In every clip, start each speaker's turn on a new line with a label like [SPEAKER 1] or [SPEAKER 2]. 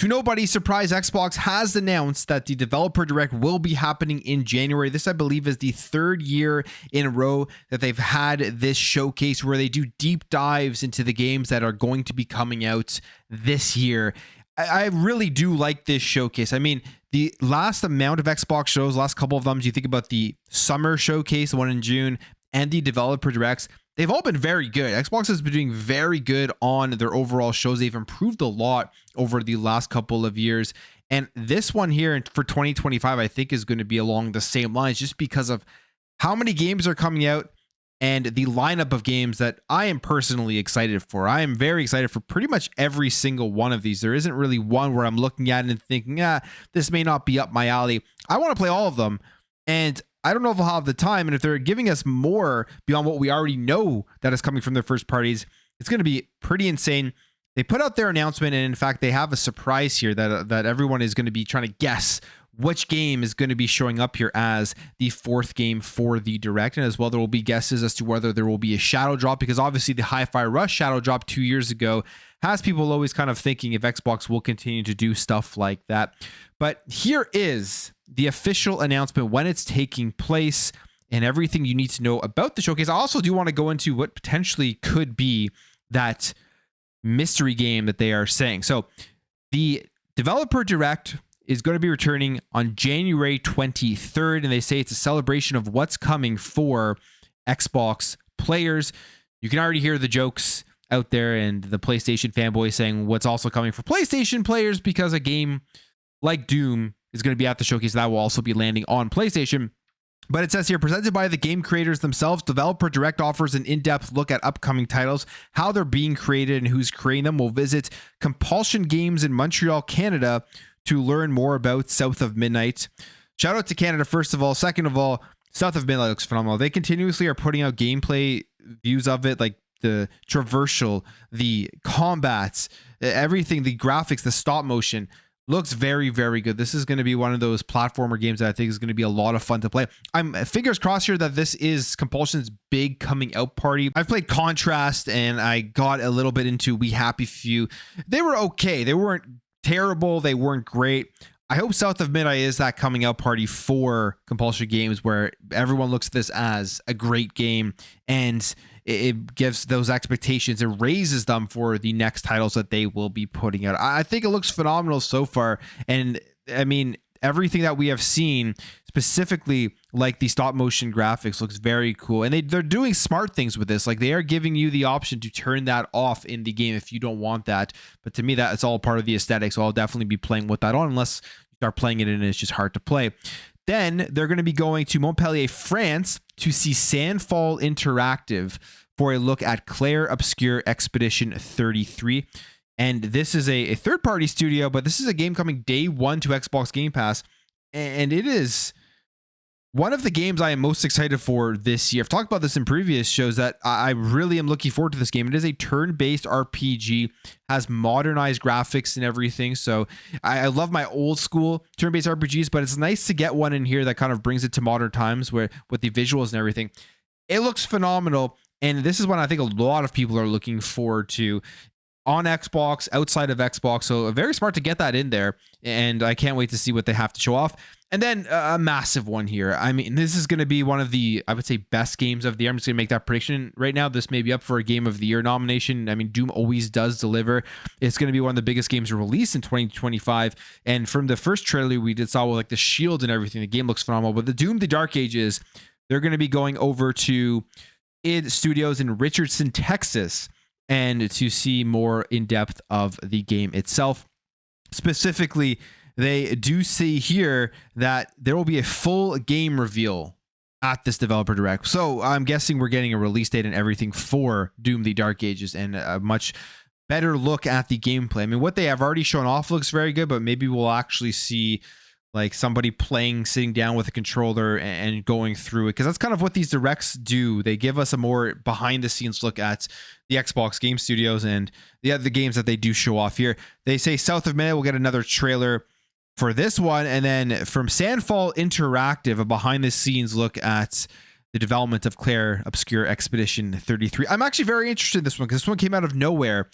[SPEAKER 1] To nobody's surprise, Xbox has announced that the Developer Direct will be happening in January. This, I believe, is the third year in a row that they've had this showcase where they do deep dives into the games that are going to be coming out this year. I really do like this showcase. I mean, the last amount of Xbox shows, last couple of them, you think about the summer showcase, the one in June, and the Developer Directs, they've all been very good. Xbox has been doing very good on their overall shows. They've improved a lot over the last couple of years. And this one here for 2025, I think, is going to be along the same lines just because of how many games are coming out and the lineup of games that I am personally excited for. I am very excited for pretty much every single one of these. There isn't really one where I'm looking at it and thinking, this may not be up my alley. I want to play all of them. And I don't know if I'll have the time. And if they're giving us more beyond what we already know that is coming from their first parties, it's going to be pretty insane. They put out their announcement, and in fact, they have a surprise here that everyone is going to be trying to guess which game is going to be showing up here as the fourth game for the Direct. And as well, there will be guesses as to whether there will be a shadow drop, because obviously the Hi-Fi Rush shadow drop 2 years ago has people always kind of thinking if Xbox will continue to do stuff like that. But here is the official announcement, when it's taking place, and everything you need to know about the showcase. I also do want to go into what potentially could be that mystery game that they are saying. So the Developer Direct is going to be returning on January 23rd, and they say it's a celebration of what's coming for Xbox players. You can already hear the jokes out there and the PlayStation fanboys saying what's also coming for PlayStation players, because a game like Doom is going to be at the showcase that will also be landing on PlayStation. But it says here, presented by the game creators themselves, Developer Direct offers an in-depth look at upcoming titles, how they're being created, and who's creating them. We'll visit Compulsion Games in Montreal, Canada, to learn more about South of Midnight. Shout out to Canada, first of all. Second of all, South of Midnight looks phenomenal. They continuously are putting out gameplay views of it, like the traversal, the combats, everything, the graphics, the stop motion. Looks very, very good. This is going to be one of those platformer games that I think is going to be a lot of fun to play. I'm fingers crossed here that this is Compulsion's big coming out party. I've played Contrast and I got a little bit into We Happy Few. They were okay. They weren't terrible. They weren't great. I hope South of Midnight is that coming out party for Compulsion Games where everyone looks at this as a great game and it gives those expectations and raises them for the next titles that they will be putting out. I think it looks phenomenal so far. And I mean, everything that we have seen, specifically like the stop motion graphics, looks very cool. And they're doing smart things with this. Like they are giving you the option to turn that off in the game if you don't want that. But to me, that's all part of the aesthetic. So I'll definitely be playing with that on, unless you start playing it and it's just hard to play. Then they're going to be going to Montpellier, France to see Sandfall Interactive for a look at Claire Obscure Expedition 33. And this is a third-party studio, but this is a game coming day one to Xbox Game Pass. And it is one of the games I am most excited for this year. I've talked about this in previous shows that I really am looking forward to this game. It is a turn-based RPG, has modernized graphics and everything. So I love my old school turn-based RPGs, but it's nice to get one in here that kind of brings it to modern times where with the visuals and everything. It looks phenomenal. And this is what I think a lot of people are looking forward to on Xbox, outside of Xbox. So very smart to get that in there. And I can't wait to see what they have to show off. And then a massive one here. I mean, this is going to be one of the, I would say, best games of the year. I'm just going to make that prediction right now. This may be up for a Game of the Year nomination. I mean, Doom always does deliver. It's going to be one of the biggest games released in 2025. And from the first trailer we did saw with like the shield and everything, the game looks phenomenal. But the Doom, the Dark Ages, they're going to be going over to id Studios in Richardson, Texas, and to see more in depth of the game itself. Specifically, they do see here that there will be a full game reveal at this Developer Direct. So I'm guessing we're getting a release date and everything for Doom, the Dark Ages, and a much better look at the gameplay. I mean, what they have already shown off looks very good, but maybe we'll actually see like somebody playing, sitting down with a controller and going through it, because that's kind of what these directs do. They give us a more behind the scenes look at the Xbox Game Studios and the games that they do show off here. They say South of Midnight will get another trailer for this one, and then from Sandfall Interactive, a behind the scenes look at the development of Claire Obscure Expedition 33. I'm actually very interested in this one because this one came out of nowhere.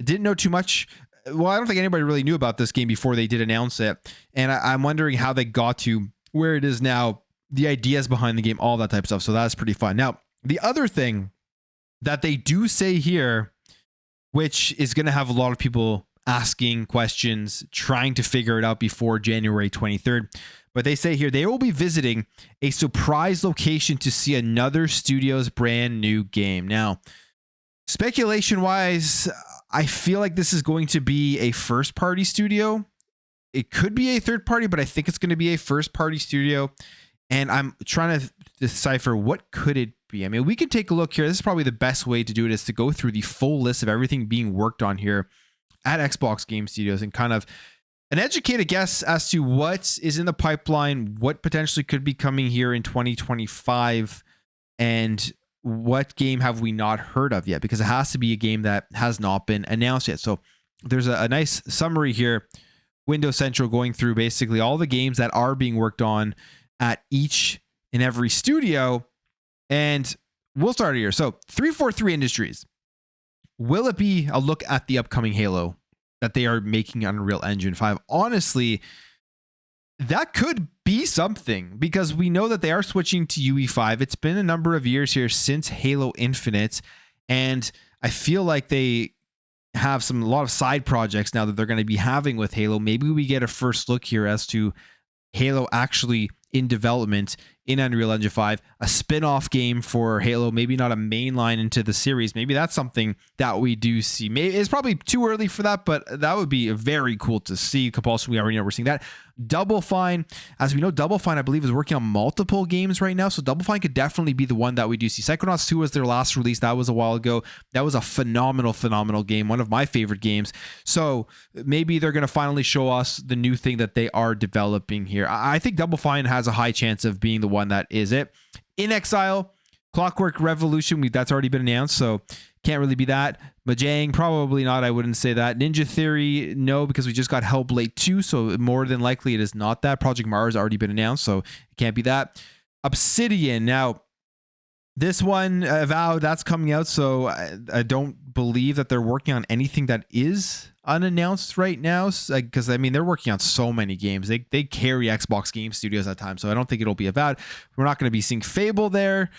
[SPEAKER 1] I didn't know too much. well, I don't think anybody really knew about this game before they did announce it. And I'm wondering how they got to where it is now, the ideas behind the game, all that type of stuff. So that's pretty fun. Now, the other thing that they do say here, which is going to have a lot of people asking questions, trying to figure it out before January 23rd. But they say here they will be visiting a surprise location to see another studio's brand new game. Now, speculation wise, I feel like this is going to be a first party studio. It could be a third party, but I think it's going to be a first party studio. And I'm trying to decipher what could it be. I mean, we can take a look here. This is probably the best way to do it, is to go through the full list of everything being worked on here at Xbox Game Studios and kind of an educated guess as to what is in the pipeline, what potentially could be coming here in 2025, and what game have we not heard of yet, because it has to be a game that has not been announced yet. So there's a nice summary here, Windows Central, going through basically all the games that are being worked on at each and every studio. And we'll start here. So 343 Industries. Will it be a look at the upcoming Halo that they are making on Unreal Engine 5? Honestly, that could be something, because we know that they are switching to UE5. It's been a number of years here since Halo Infinite, and I feel like they have a lot of side projects now that they're going to be having with Halo. Maybe we get a first look here as to Halo actually in development in Unreal Engine 5, a spin-off game for Halo, maybe not a main line into the series. Maybe that's something that we do see. Maybe it's probably too early for that, but that would be very cool to see. Compulsion, we already know we're seeing that. Double Fine, as we know, Double Fine, I believe, is working on multiple games right now, so Double Fine could definitely be the one that we do see. Psychonauts 2 was their last release. That was a while ago. That was a phenomenal game, one of my favorite games. So maybe they're going to finally show us the new thing that they are developing here. I think Double Fine has a high chance of being the one that is it. In Exile, Clockwork Revolution, that's already been announced, so can't really be that. Mojang, probably not. I wouldn't say that. Ninja Theory, no, because we just got Hellblade 2, so more than likely it is not that. Project Mars already been announced, so it can't be that. Obsidian, now this one, Avowed, that's coming out, so I don't believe that they're working on anything that is unannounced right now, because I mean, they're working on so many games. They carry Xbox Game Studios at times, so I don't think it'll be Avowed. We're not going to be seeing Fable there.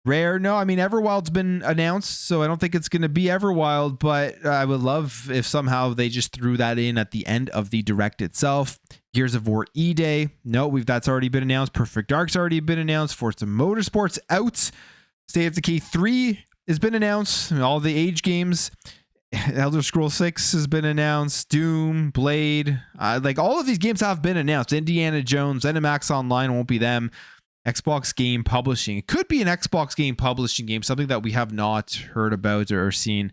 [SPEAKER 1] Rare, no. I mean, Everwild's been announced, so I don't think it's going to be Everwild, but I would love if somehow they just threw that in at the end of the direct itself. Gears of War E-Day, no, that's already been announced. Perfect Dark's already been announced. Forza Motorsport's out. State of Decay 3 has been announced. All the Age games. Elder Scrolls 6 has been announced. Doom, Blade, like all of these games have been announced. Indiana Jones, ZeniMax Online won't be them. Xbox Game Publishing. It could be an Xbox Game Publishing game, something that we have not heard about or seen,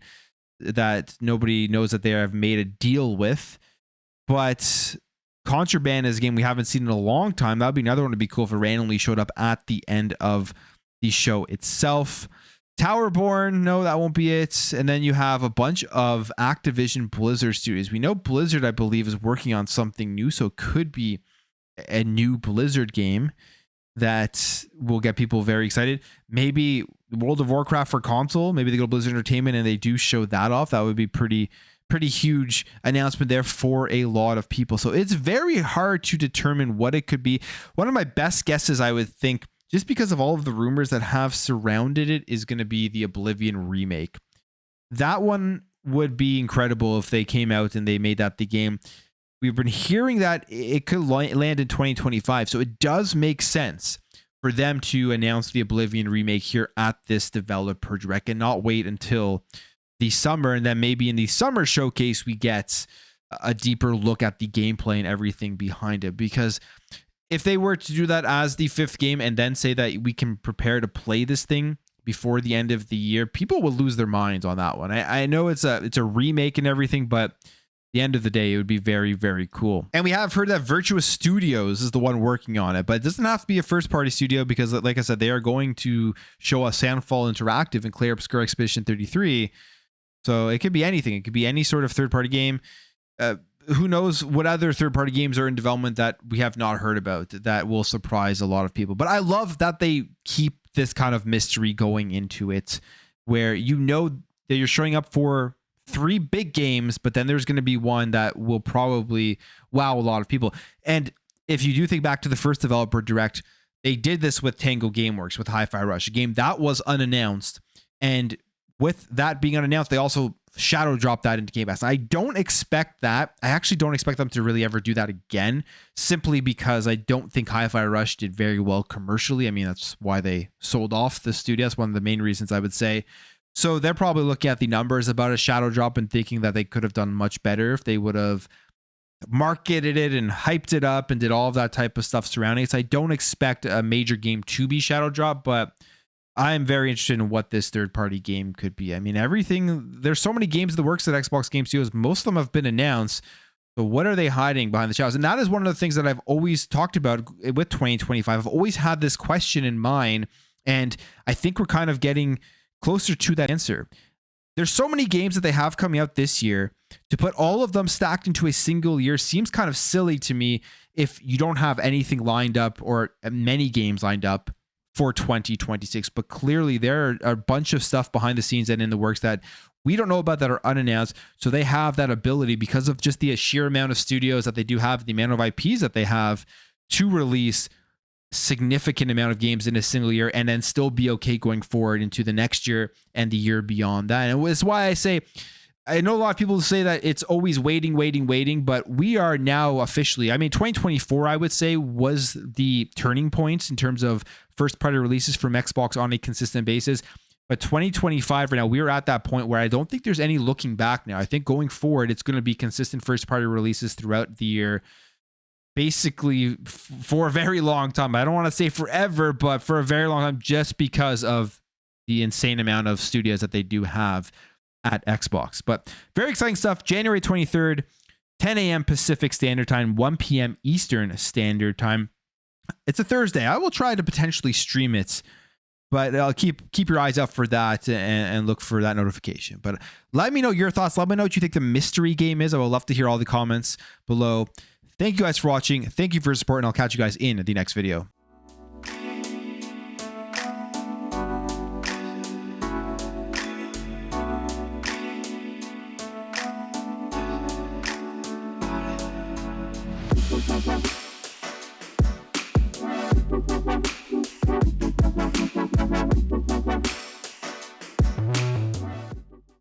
[SPEAKER 1] that nobody knows that they have made a deal with. But Contraband is a game we haven't seen in a long time. That would be another one to be cool if it randomly showed up at the end of the show itself. Towerborn, no, that won't be it. And then you have a bunch of Activision Blizzard studios. We know Blizzard, I believe, is working on something new, so it could be a new Blizzard game that will get people very excited. Maybe World of Warcraft for console. Maybe they go to Blizzard Entertainment and they do show that off. That would be pretty huge announcement there for a lot of people. So it's very hard to determine what it could be. One of my best guesses, I would think, just because of all of the rumors that have surrounded it, is going to be the Oblivion remake. That one would be incredible if they came out and they made that the game. We've been hearing that it could land in 2025, so it does make sense for them to announce the Oblivion remake here at this developer direct and not wait until the summer, and then maybe in the summer showcase we get a deeper look at the gameplay and everything behind it. Because if they were to do that as the fifth game and then say that we can prepare to play this thing before the end of the year, people will lose their minds on that one. I know it's a remake and everything, but the end of the day, it would be very, very cool. And we have heard that Virtuous Studios is the one working on it, but it doesn't have to be a first party studio, because like I said, they are going to show us Sandfall Interactive and Clair Obscur Expedition 33. So it could be anything. It could be any sort of third party game. Who knows what other third party games are in development that we have not heard about that will surprise a lot of people. But I love that they keep this kind of mystery going into it, where you know that you're showing up for 3 big games, but then there's going to be one that will probably wow a lot of people. And if you do think back to the first developer direct, they did this with Tango Gameworks with Hi-Fi Rush, a game that was unannounced. And with that being unannounced, they also shadow dropped that into Game Pass. I don't expect that. I actually don't expect them to really ever do that again, simply because I don't think Hi-Fi Rush did very well commercially. I mean, that's why they sold off the studio. That's one of the main reasons, I would say. So they're probably looking at the numbers about a shadow drop and thinking that they could have done much better if they would have marketed it and hyped it up and did all of that type of stuff surrounding it. So I don't expect a major game to be shadow drop, but I'm very interested in what this third-party game could be. I mean, there's so many games in the works at Xbox Game Studios. Most of them have been announced. So what are they hiding behind the shadows? And that is one of the things that I've always talked about with 2025. I've always had this question in mind, and I think we're kind of getting closer to that answer. There's so many games that they have coming out this year. To put all of them stacked into a single year seems kind of silly to me if you don't have anything lined up or many games lined up for 2026. But clearly there are a bunch of stuff behind the scenes and in the works that we don't know about that are unannounced. So they have that ability, because of just the sheer amount of studios that they do have, the amount of IPs that they have, to release significant amount of games in a single year and then still be okay going forward into the next year and the year beyond that. And it's why I say, I know a lot of people say that it's always waiting, but we are now officially, I mean, 2024, I would say, was the turning point in terms of first party releases from Xbox on a consistent basis. But 2025 right now, we're at that point where I don't think there's any looking back now. I think going forward, it's going to be consistent first party releases throughout the year, basically for a very long time. I don't want to say forever, but for a very long time, just because of the insane amount of studios that they do have at Xbox. But very exciting stuff. January 23rd, 10 a.m. Pacific Standard Time, 1 p.m. Eastern Standard Time. It's a Thursday. I will try to potentially stream it, but I'll keep your eyes out for that and look for that notification. But let me know your thoughts. Let me know what you think the mystery game is. I would love to hear all the comments below. Thank you guys for watching. Thank you for your support, and I'll catch you guys in the next video. Bye.